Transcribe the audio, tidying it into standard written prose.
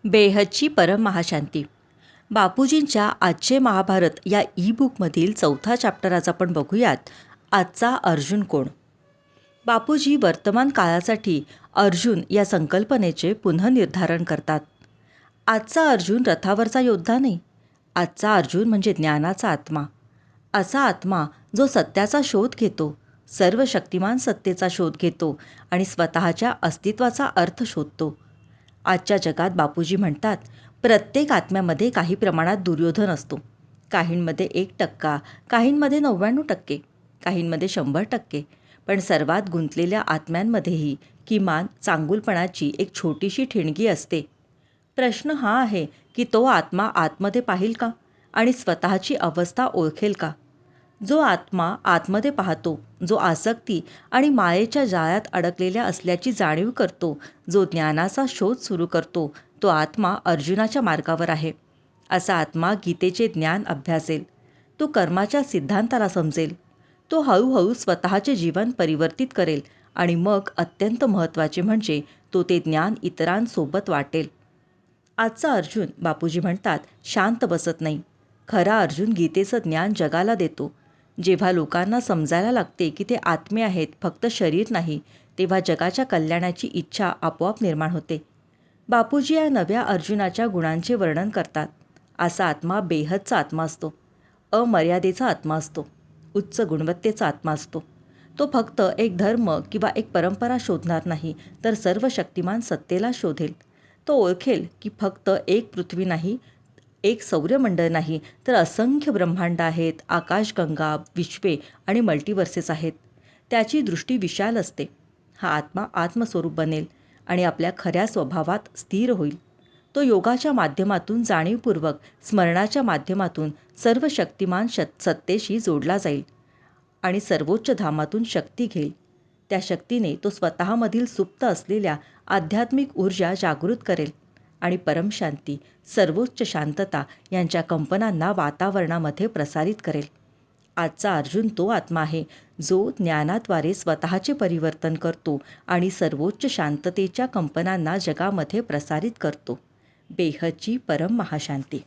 बेहदची परम महाशांती. बापूजींच्या आजचे महाभारत या ई-बुकमधील चौथा चॅप्टर आज आपण बघूयात. आजचा अर्जुन कोण? बापूजी वर्तमान काळासाठी अर्जुन या संकल्पनेचे पुनर्निर्धारण करतात. आजचा अर्जुन रथावरचा योद्धा नाही. आजचा अर्जुन म्हणजे ज्ञानाचा आत्मा. असा आत्मा जो सत्याचा शोध घेतो, सर्व शक्तिमान सत्तेचा शोध घेतो आणि स्वतःच्या अस्तित्वाचा अर्थ शोधतो. आजच्या जगात बापूजी म्हणतात, प्रत्येक आत्म्यामध्ये काही प्रमाणात दुर्योधन असतो. काहींमध्ये 1%, काहींमध्ये 99%, काहींमध्ये 100%. पण सर्वात गुंतलेल्या आत्म्यांमध्येही किमान चांगुलपणाची एक छोटीशी ठिणगी असते. प्रश्न हा आहे की तो आत्मा आतमध्ये पाहील का आणि स्वतःची अवस्था ओळखेल का? जो आत्मा आतमध्ये पाहतो, जो आसक्ती आणि मायेच्या जाळ्यात अडकलेल्या असल्याची जाणीव करतो, जो ज्ञानाचा शोध सुरू करतो, तो आत्मा अर्जुनाच्या मार्गावर आहे. असा आत्मा गीतेचे ज्ञान अभ्यासेल. तो कर्माच्या सिद्धांताला समजेल. तो हळूहळू स्वतःचे जीवन परिवर्तित करेल आणि मग अत्यंत महत्त्वाचे म्हणजे तो ते ज्ञान इतरांसोबत वाटेल. आजचा अर्जुन, बापूजी म्हणतात, शांत बसत नाही. खरा अर्जुन गीतेचं ज्ञान जगाला देतो. जेव्हा लोकांना समजायला लागते की ते आत्मे आहेत, फक्त शरीर नाही, तेव्हा जगाच्या कल्याणाची इच्छा आपोआप निर्माण होते. बापूजी या नव्या अर्जुनाच्या गुणांचे वर्णन करतात. असा आत्मा बेहदचा आत्मा असतो. अमर्यादेचा आत्मा असतो. उच्च गुणवत्तेचा आत्मा असतो. तो फक्त एक धर्म किंवा एक परंपरा शोधणार नाही, तर सर्व शक्तिमान सत्तेला शोधेल. तो ओळखेल की फक्त एक पृथ्वी नाही, एक सौरमंडळ नाही, तर असंख्य ब्रह्मांड आहेत, आकाशगंगा, विश्वे आणि मल्टिवर्सेस आहेत. त्याची दृष्टी विशाल असते. हा आत्मा आत्मस्वरूप बनेल आणि आपल्या खऱ्या स्वभावात स्थिर होईल. तो योगाच्या माध्यमातून, जाणीवपूर्वक स्मरणाच्या माध्यमातून सर्व शक्तिमान सत्तेशी जोडला जाईल आणि सर्वोच्च धामातून शक्ती घेईल. त्या शक्तीने तो स्वतःमधील सुप्त असलेल्या आध्यात्मिक ऊर्जा जागृत करेल आणि परमशांती, सर्वोच्च शांतता यांच्या कंपनांना वातावरणामध्ये प्रसारित करेल. आजचा अर्जुन तो आत्मा आहे जो ज्ञानाद्वारे स्वतःचे परिवर्तन करतो आणि सर्वोच्च शांततेच्या कंपनांना जगामध्ये प्रसारित करतो. बेहदची परम महाशांती.